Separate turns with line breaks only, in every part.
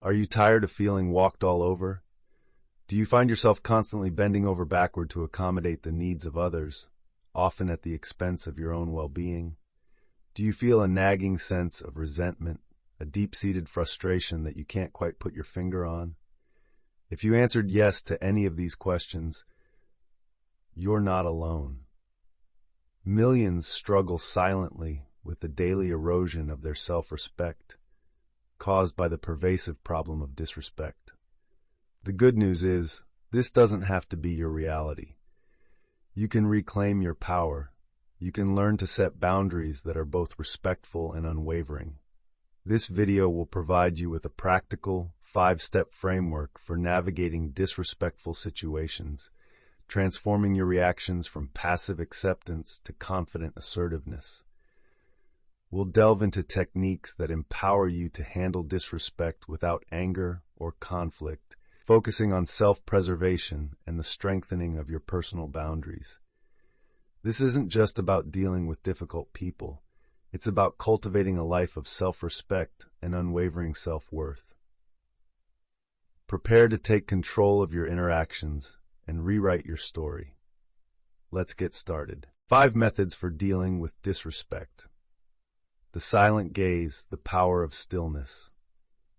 Are you tired of feeling walked all over? Do you find yourself constantly bending over backward to accommodate the needs of others, often at the expense of your own well-being? Do you feel a nagging sense of resentment, a deep-seated frustration that you can't quite put your finger on? If you answered yes to any of these questions, you're not alone. Millions struggle silently with the daily erosion of their self-respect, caused by the pervasive problem of disrespect. The good news is, this doesn't have to be your reality. You can reclaim your power. You can learn to set boundaries that are both respectful and unwavering. This video will provide you with a practical, 5-step framework for navigating disrespectful situations, transforming your reactions from passive acceptance to confident assertiveness. We'll delve into techniques that empower you to handle disrespect without anger or conflict, focusing on self-preservation and the strengthening of your personal boundaries. This isn't just about dealing with difficult people. It's about cultivating a life of self-respect and unwavering self-worth. Prepare to take control of your interactions and rewrite your story. Let's get started. 5 methods for dealing with disrespect. The silent gaze, the power of stillness.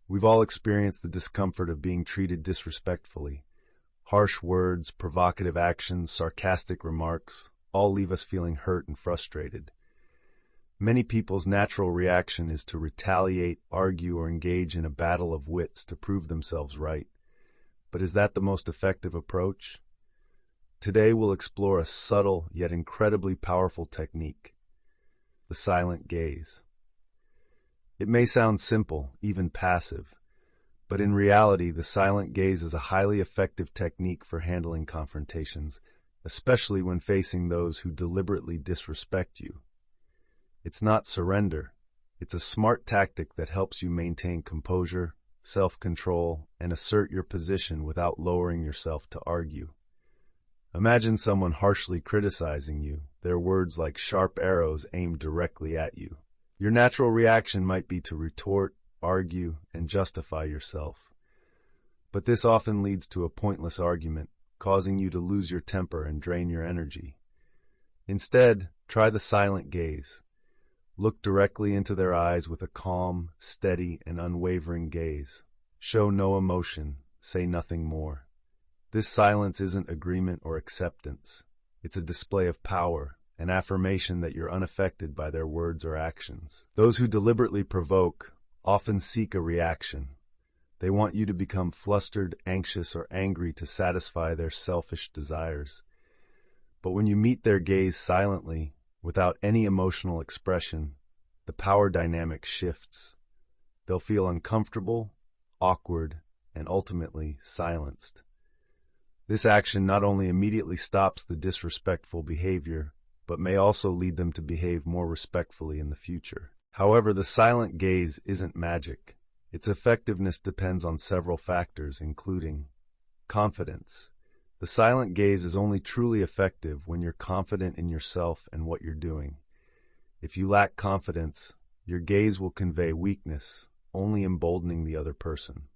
We've all experienced the discomfort of being treated disrespectfully. Harsh words, provocative actions, sarcastic remarks, all leave us feeling hurt and frustrated. Many people's natural reaction is to retaliate, argue, or engage in a battle of wits to prove themselves right. But is that the most effective approach? Today we'll explore a subtle yet incredibly powerful technique: the silent gaze. It may sound simple, even passive, but in reality, the silent gaze is a highly effective technique for handling confrontations, especially when facing those who deliberately disrespect you. It's not surrender. It's a smart tactic that helps you maintain composure, self-control, and assert your position without lowering yourself to argue. Imagine someone harshly criticizing you, their words like sharp arrows aimed directly at you. Your natural reaction might be to retort, argue, and justify yourself. But this often leads to a pointless argument, causing you to lose your temper and drain your energy. Instead, try the silent gaze. Look directly into their eyes with a calm, steady, and unwavering gaze. Show no emotion, say nothing more. This silence isn't agreement or acceptance. It's a display of power, an affirmation that you're unaffected by their words or actions. Those who deliberately provoke often seek a reaction. They want you to become flustered, anxious, or angry to satisfy their selfish desires. But when you meet their gaze silently, without any emotional expression, the power dynamic shifts. They'll feel uncomfortable, awkward, and ultimately silenced. This action not only immediately stops the disrespectful behavior, but may also lead them to behave more respectfully in the future. However, the silent gaze isn't magic. Its effectiveness depends on several factors, including confidence. The silent gaze is only truly effective when you're confident in yourself and what you're doing. If you lack confidence, your gaze will convey weakness, only emboldening the other person.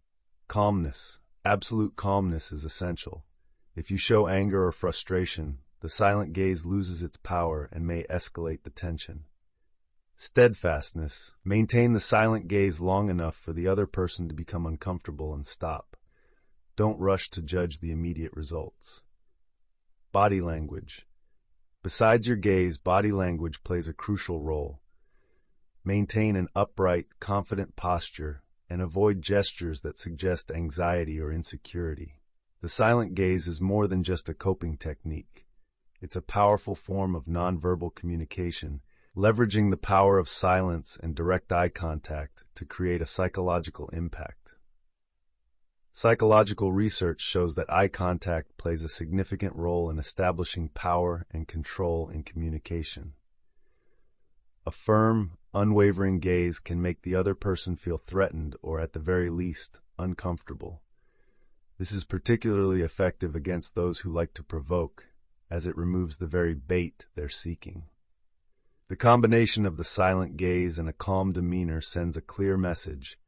Calmness. Absolute calmness is essential. If you show anger or frustration, the silent gaze loses its power and may escalate the tension. Steadfastness. Maintain the silent gaze long enough for the other person to become uncomfortable and stop. Don't rush to judge the immediate results. Body language. Besides your gaze, body language plays a crucial role. Maintain an upright, confident posture and avoid gestures that suggest anxiety or insecurity. The silent gaze is more than just a coping technique. It's a powerful form of nonverbal communication, leveraging the power of silence and direct eye contact to create a psychological impact. Psychological research shows that eye contact plays a significant role in establishing power and control in communication. A firm, unwavering gaze can make the other person feel threatened or, at the very least, uncomfortable. This is particularly effective against those who like to provoke, as it removes the very bait they're seeking. The combination of the silent gaze and a calm demeanor sends a clear message: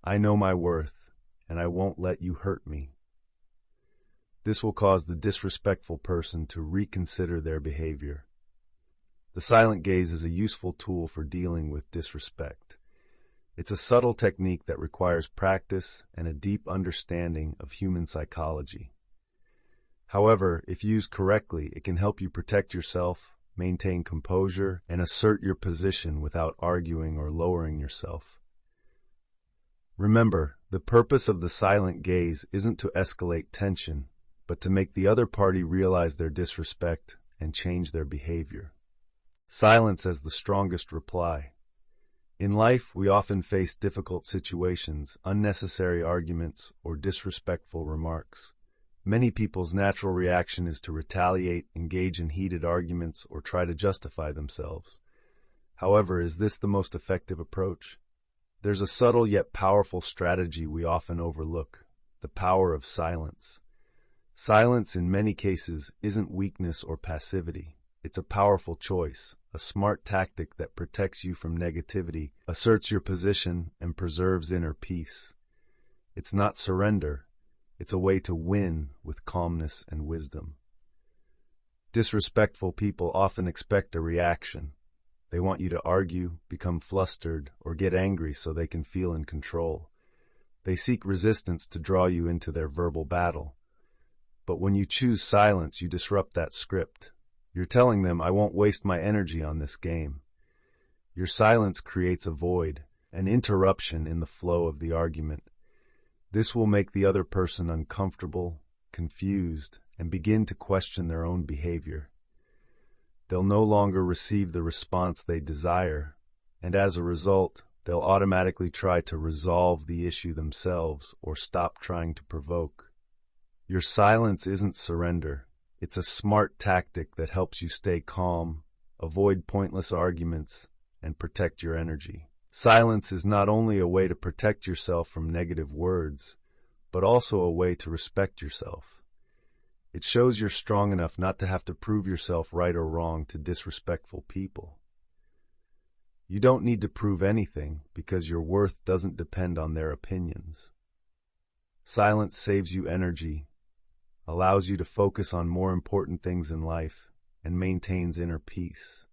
I know my worth, and I won't let you hurt me. This will cause the disrespectful person to reconsider their behavior. The silent gaze is a useful tool for dealing with disrespect. It's a subtle technique that requires practice and a deep understanding of human psychology. However, if used correctly, it can help you protect yourself, maintain composure, and assert your position without arguing or lowering yourself. Remember, the purpose of the silent gaze isn't to escalate tension, but to make the other party realize their disrespect and change their behavior. Silence as the strongest reply. In life, we often face difficult situations, unnecessary arguments, or disrespectful remarks. Many people's natural reaction is to retaliate, engage in heated arguments, or try to justify themselves. However, is this the most effective approach? There's a subtle yet powerful strategy we often overlook: the power of silence. Silence, in many cases, isn't weakness or passivity. It's a powerful choice, a smart tactic that protects you from negativity, asserts your position, and preserves inner peace. It's not surrender. It's a way to win with calmness and wisdom. Disrespectful people often expect a reaction. They want you to argue, become flustered, or get angry so they can feel in control. They seek resistance to draw you into their verbal battle. But when you choose silence, you disrupt that script. You're telling them, I won't waste my energy on this game. Your silence creates a void, an interruption in the flow of the argument. This will make the other person uncomfortable, confused, and begin to question their own behavior. They'll no longer receive the response they desire, and as a result, they'll automatically try to resolve the issue themselves or stop trying to provoke. Your silence isn't surrender. It's a smart tactic that helps you stay calm, avoid pointless arguments, and protect your energy. Silence is not only a way to protect yourself from negative words, but also a way to respect yourself. It shows you're strong enough not to have to prove yourself right or wrong to disrespectful people. You don't need to prove anything because your worth doesn't depend on their opinions. Silence saves you energy, allows you to focus on more important things in life, and maintains inner peace.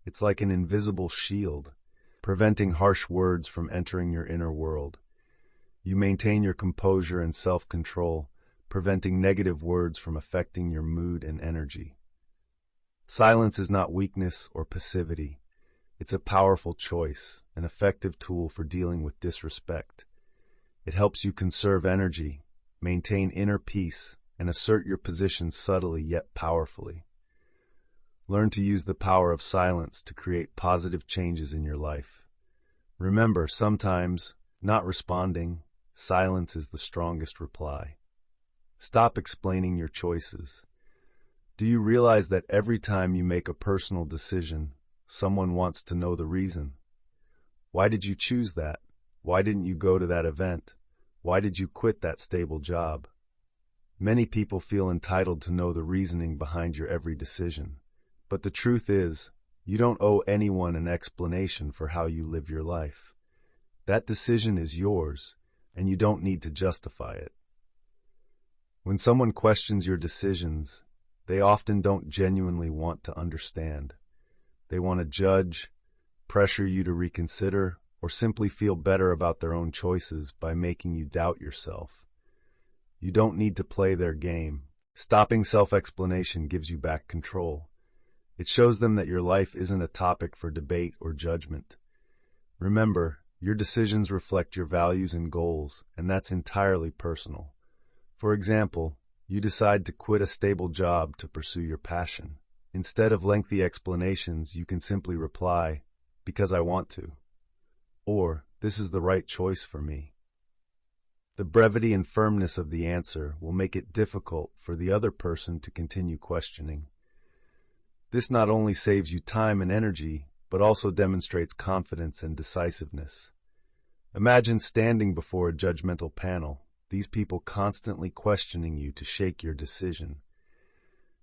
It's like an invisible shield, preventing harsh words from entering your inner world. You maintain your composure and self-control, preventing negative words from affecting your mood and energy. Silence is not weakness or passivity. It's a powerful choice, an effective tool for dealing with disrespect. It helps you conserve energy, maintain inner peace, and assert your position subtly yet powerfully. Learn to use the power of silence to create positive changes in your life. Remember, sometimes, not responding, silence is the strongest reply. Stop explaining your choices. Do you realize that every time you make a personal decision, someone wants to know the reason? Why did you choose that? Why didn't you go to that event? Why did you quit that stable job? Many people feel entitled to know the reasoning behind your every decision. But the truth is, you don't owe anyone an explanation for how you live your life. That decision is yours, and you don't need to justify it. When someone questions your decisions, they often don't genuinely want to understand. They want to judge, pressure you to reconsider, or simply feel better about their own choices by making you doubt yourself. You don't need to play their game. Stopping self-explanation gives you back control. It shows them that your life isn't a topic for debate or judgment. Remember, your decisions reflect your values and goals, and that's entirely personal. For example, you decide to quit a stable job to pursue your passion. Instead of lengthy explanations, you can simply reply, "Because I want to," or "This is the right choice for me." The brevity and firmness of the answer will make it difficult for the other person to continue questioning. This not only saves you time and energy, but also demonstrates confidence and decisiveness. Imagine standing before a judgmental panel, these people constantly questioning you to shake your decision.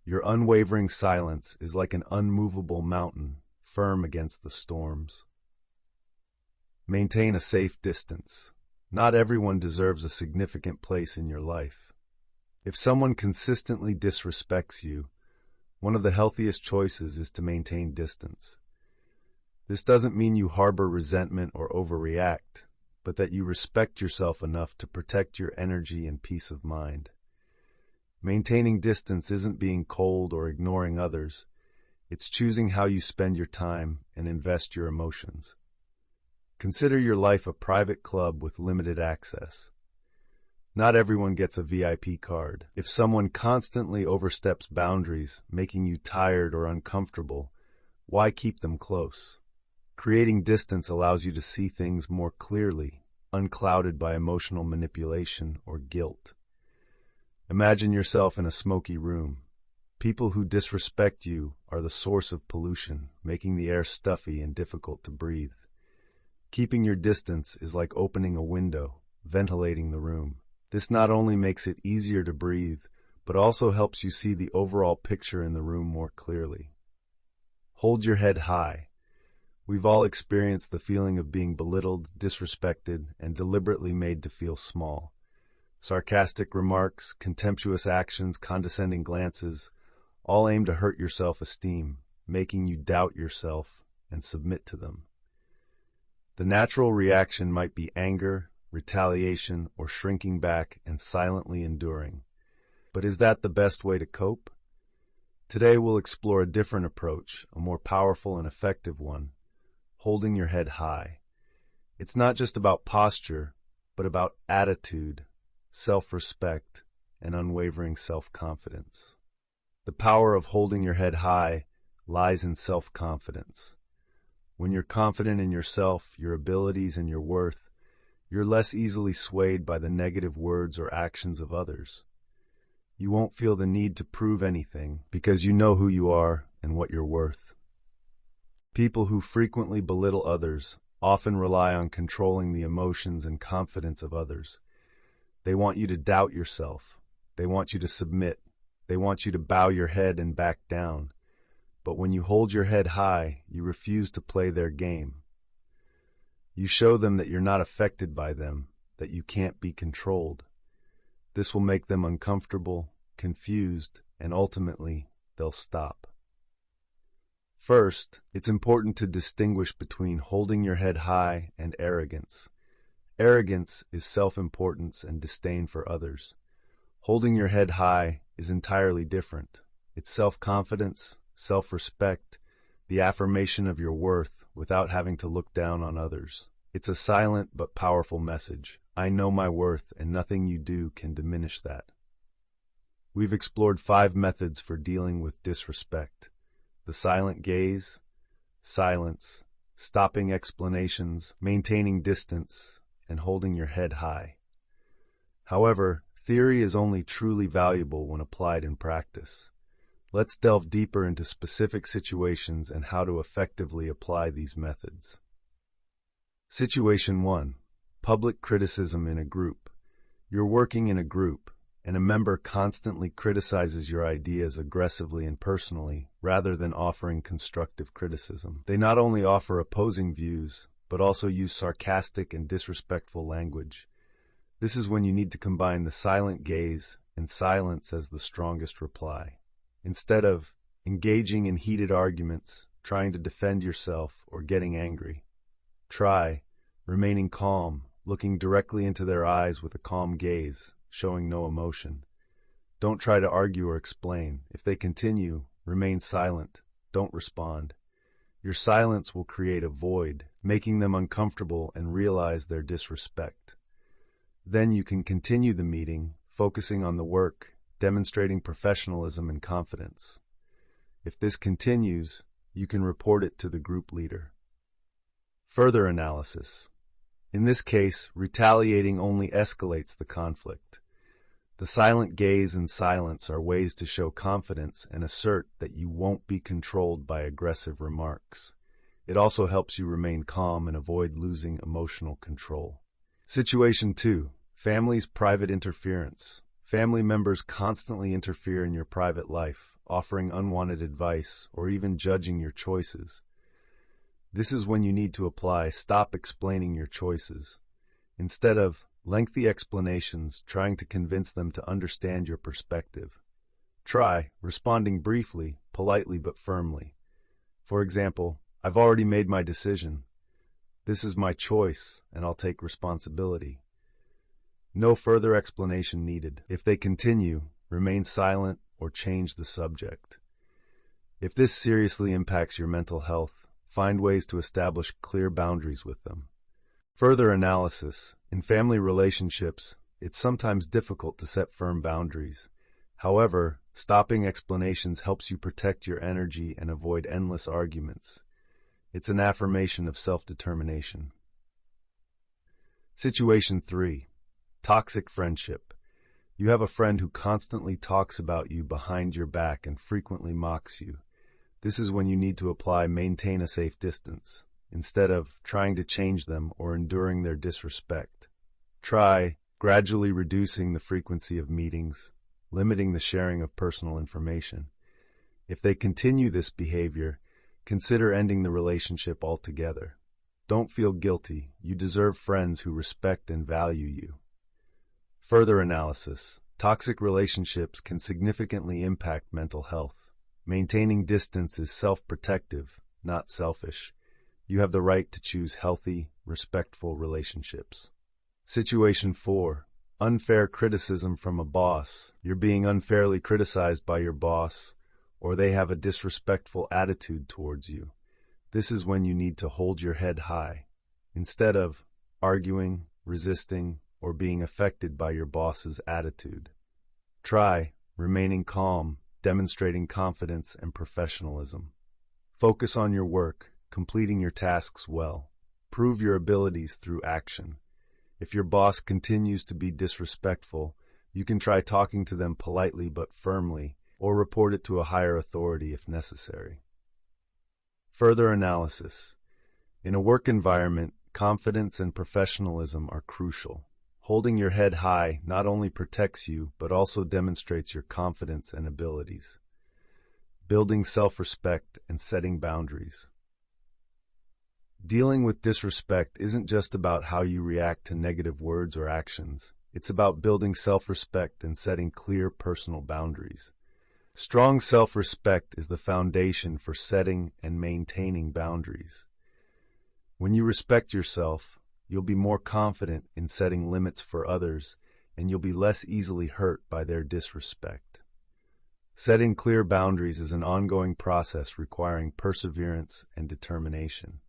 Your unwavering silence is like an unmovable mountain, firm against the storms. Maintain a safe distance. Not everyone deserves a significant place in your life. If someone consistently disrespects you, one of the healthiest choices is to maintain distance. This doesn't mean you harbor resentment or overreact, but that you respect yourself enough to protect your energy and peace of mind. Maintaining distance isn't being cold or ignoring others. It's choosing how you spend your time and invest your emotions. Consider your life a private club with limited access. Not everyone gets a VIP card. If someone constantly oversteps boundaries, making you tired or uncomfortable, why keep them close? Creating distance allows you to see things more clearly, unclouded by emotional manipulation or guilt. Imagine yourself in a smoky room. People who disrespect you are the source of pollution, making the air stuffy and difficult to breathe. Keeping your distance is like opening a window, ventilating the room. This not only makes it easier to breathe, but also helps you see the overall picture in the room more clearly. Hold your head high. We've all experienced the feeling of being belittled, disrespected, and deliberately made to feel small. Sarcastic remarks, contemptuous actions, condescending glances, all aim to hurt your self-esteem, making you doubt yourself and submit to them. The natural reaction might be anger, retaliation, or shrinking back and silently enduring. But is that the best way to cope? Today we'll explore a different approach, a more powerful and effective one, holding your head high. It's not just about posture, but about attitude, self-respect, and unwavering self-confidence. The power of holding your head high lies in self-confidence. When you're confident in yourself, your abilities, and your worth, you're less easily swayed by the negative words or actions of others. You won't feel the need to prove anything because you know who you are and what you're worth. People who frequently belittle others often rely on controlling the emotions and confidence of others. They want you to doubt yourself. They want you to submit. They want you to bow your head and back down. But when you hold your head high, you refuse to play their game. You show them that you're not affected by them, that you can't be controlled. This will make them uncomfortable, confused, and ultimately, they'll stop. First, it's important to distinguish between holding your head high and arrogance. Arrogance is self-importance and disdain for others. Holding your head high is entirely different. It's self-confidence, self-respect, the affirmation of your worth without having to look down on others. It's a silent but powerful message. I know my worth, and nothing you do can diminish that. We've explored 5 methods for dealing with disrespect: the silent gaze, silence, stopping explanations, maintaining distance, and holding your head high. However, theory is only truly valuable when applied in practice. Let's delve deeper into specific situations and how to effectively apply these methods. Situation 1. Public criticism in a group. You're working in a group, and a member constantly criticizes your ideas aggressively and personally, rather than offering constructive criticism. They not only offer opposing views, but also use sarcastic and disrespectful language. This is when you need to combine the silent gaze and silence as the strongest reply. Instead of engaging in heated arguments, trying to defend yourself, or getting angry, try remaining calm, looking directly into their eyes with a calm gaze, showing no emotion. Don't try to argue or explain. If they continue, remain silent. Don't respond. Your silence will create a void, making them uncomfortable and realize their disrespect. Then you can continue the meeting, focusing on the work, demonstrating professionalism and confidence. If this continues, you can report it to the group leader. Further analysis. In this case, retaliating only escalates the conflict. The silent gaze and silence are ways to show confidence and assert that you won't be controlled by aggressive remarks. It also helps you remain calm and avoid losing emotional control. Situation 2. Family's private interference. Family members constantly interfere in your private life, offering unwanted advice or even judging your choices. This is when you need to apply stop explaining your choices. Instead of lengthy explanations trying to convince them to understand your perspective, try responding briefly, politely but firmly. For example, "I've already made my decision. This is my choice, and I'll take responsibility." No further explanation needed. If they continue, remain silent or change the subject. If this seriously impacts your mental health, find ways to establish clear boundaries with them. Further analysis. In family relationships, it's sometimes difficult to set firm boundaries. However, stopping explanations helps you protect your energy and avoid endless arguments. It's an affirmation of self-determination. Situation 3. Toxic friendship. You have a friend who constantly talks about you behind your back and frequently mocks you. This is when you need to apply maintain a safe distance, instead of trying to change them or enduring their disrespect. Try gradually reducing the frequency of meetings, limiting the sharing of personal information. If they continue this behavior, consider ending the relationship altogether. Don't feel guilty. You deserve friends who respect and value you. Further analysis. Toxic relationships can significantly impact mental health. Maintaining distance is self-protective, not selfish. You have the right to choose healthy, respectful relationships. Situation 4. Unfair criticism from a boss. You're being unfairly criticized by your boss, or they have a disrespectful attitude towards you. This is when you need to hold your head high. Instead of arguing, resisting, or being affected by your boss's attitude, try remaining calm, demonstrating confidence and professionalism. Focus on your work, completing your tasks well. Prove your abilities through action. If your boss continues to be disrespectful, you can try talking to them politely but firmly, or report it to a higher authority if necessary. Further analysis. In a work environment, confidence and professionalism are crucial. Holding your head high not only protects you, but also demonstrates your confidence and abilities. Building self-respect and setting boundaries. Dealing with disrespect isn't just about how you react to negative words or actions. It's about building self-respect and setting clear personal boundaries. Strong self-respect is the foundation for setting and maintaining boundaries. When you respect yourself, you'll be more confident in setting limits for others, and you'll be less easily hurt by their disrespect. Setting clear boundaries is an ongoing process requiring perseverance and determination.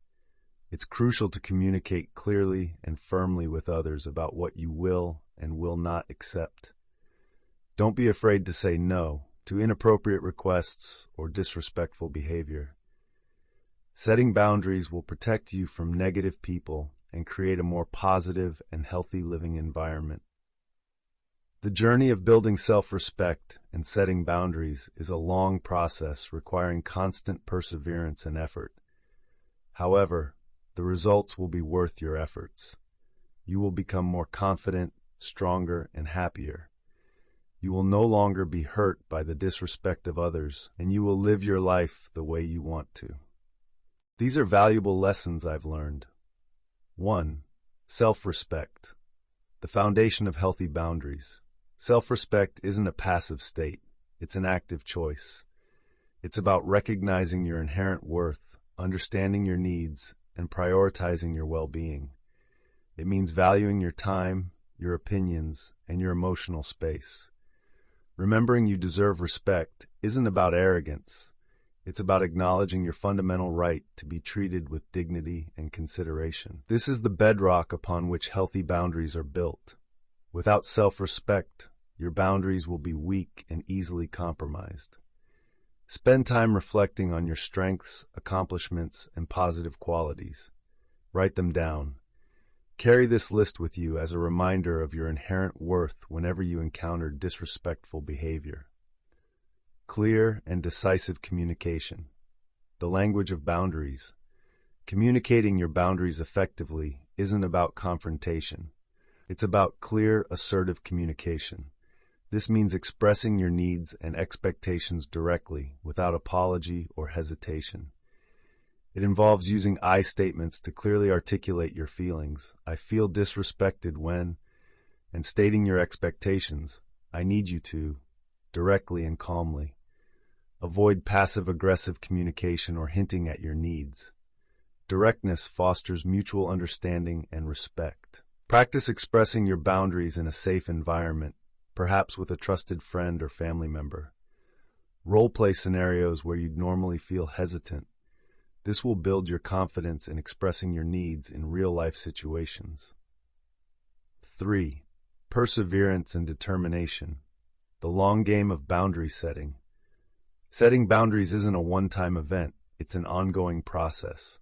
It's crucial to communicate clearly and firmly with others about what you will and will not accept. Don't be afraid to say no to inappropriate requests or disrespectful behavior. Setting boundaries will protect you from negative people and create a more positive and healthy living environment. The journey of building self-respect and setting boundaries is a long process requiring constant perseverance and effort. However, the results will be worth your efforts. You will become more confident, stronger, and happier. You will no longer be hurt by the disrespect of others, and you will live your life the way you want to. These are valuable lessons I've learned. 1. Self-respect. The foundation of healthy boundaries. Self-respect isn't a passive state. It's an active choice. It's about recognizing your inherent worth, understanding your needs, and prioritizing your well-being. It means valuing your time, your opinions, and your emotional space. Remembering you deserve respect isn't about arrogance. It's about acknowledging your fundamental right to be treated with dignity and consideration. This is the bedrock upon which healthy boundaries are built. Without self-respect, your boundaries will be weak and easily compromised. Spend time reflecting on your strengths, accomplishments, and positive qualities. Write them down. Carry this list with you as a reminder of your inherent worth whenever you encounter disrespectful behavior. Clear and decisive communication. The language of boundaries. Communicating your boundaries effectively isn't about confrontation. It's about clear, assertive communication. This means expressing your needs and expectations directly, without apology or hesitation. It involves using I statements to clearly articulate your feelings. I feel disrespected when, and stating your expectations. I need you to, directly and calmly. Avoid passive-aggressive communication or hinting at your needs. Directness fosters mutual understanding and respect. Practice expressing your boundaries in a safe environment, perhaps with a trusted friend or family member. Role-play scenarios where you'd normally feel hesitant. This will build your confidence in expressing your needs in real-life situations. 3. Perseverance and determination. The long game of boundary setting. Setting boundaries isn't a one-time event, it's an ongoing process.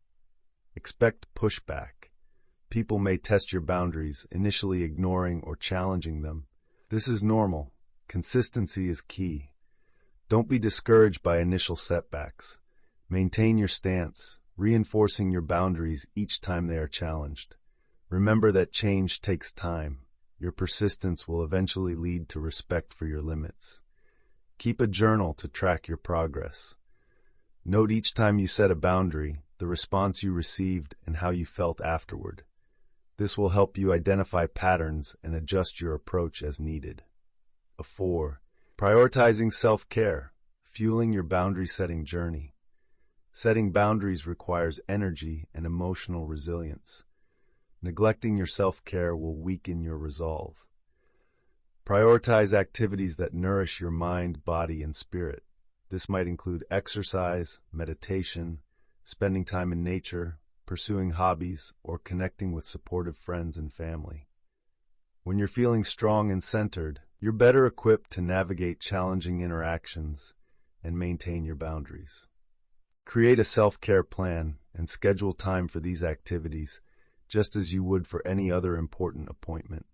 Expect pushback. People may test your boundaries, initially ignoring or challenging them. This is normal. Consistency is key. Don't be discouraged by initial setbacks. Maintain your stance, reinforcing your boundaries each time they are challenged. Remember that change takes time. Your persistence will eventually lead to respect for your limits. Keep a journal to track your progress. Note each time you set a boundary, the response you received, and how you felt afterward. This will help you identify patterns and adjust your approach as needed. 4. Prioritizing self-care, fueling your boundary-setting journey. Setting boundaries requires energy and emotional resilience. Neglecting your self-care will weaken your resolve. Prioritize activities that nourish your mind, body, and spirit. This might include exercise, meditation, spending time in nature, pursuing hobbies, or connecting with supportive friends and family. When you're feeling strong and centered, you're better equipped to navigate challenging interactions and maintain your boundaries. Create a self-care plan and schedule time for these activities, just as you would for any other important appointment.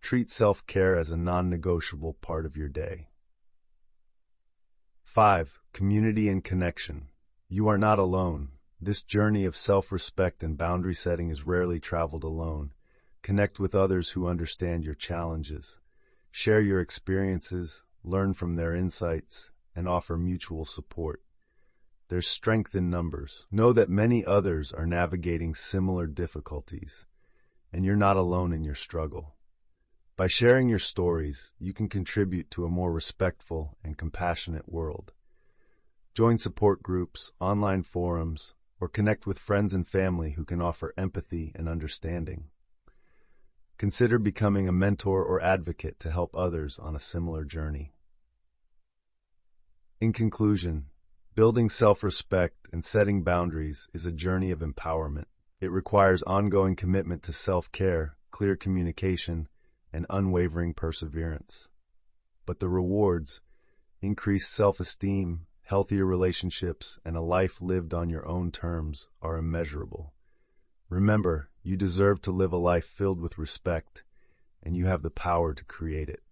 Treat self-care as a non-negotiable part of your day. 5. Community and connection. You are not alone. This journey of self-respect and boundary setting is rarely traveled alone. Connect with others who understand your challenges. Share your experiences, learn from their insights, and offer mutual support. There's strength in numbers. Know that many others are navigating similar difficulties, and you're not alone in your struggle. By sharing your stories, you can contribute to a more respectful and compassionate world. Join support groups, online forums, or connect with friends and family who can offer empathy and understanding. Consider becoming a mentor or advocate to help others on a similar journey. In conclusion, building self-respect and setting boundaries is a journey of empowerment. It requires ongoing commitment to self-care, clear communication, and unwavering perseverance. But the rewards, increased self-esteem, healthier relationships, and a life lived on your own terms, are immeasurable. Remember, you deserve to live a life filled with respect, and you have the power to create it.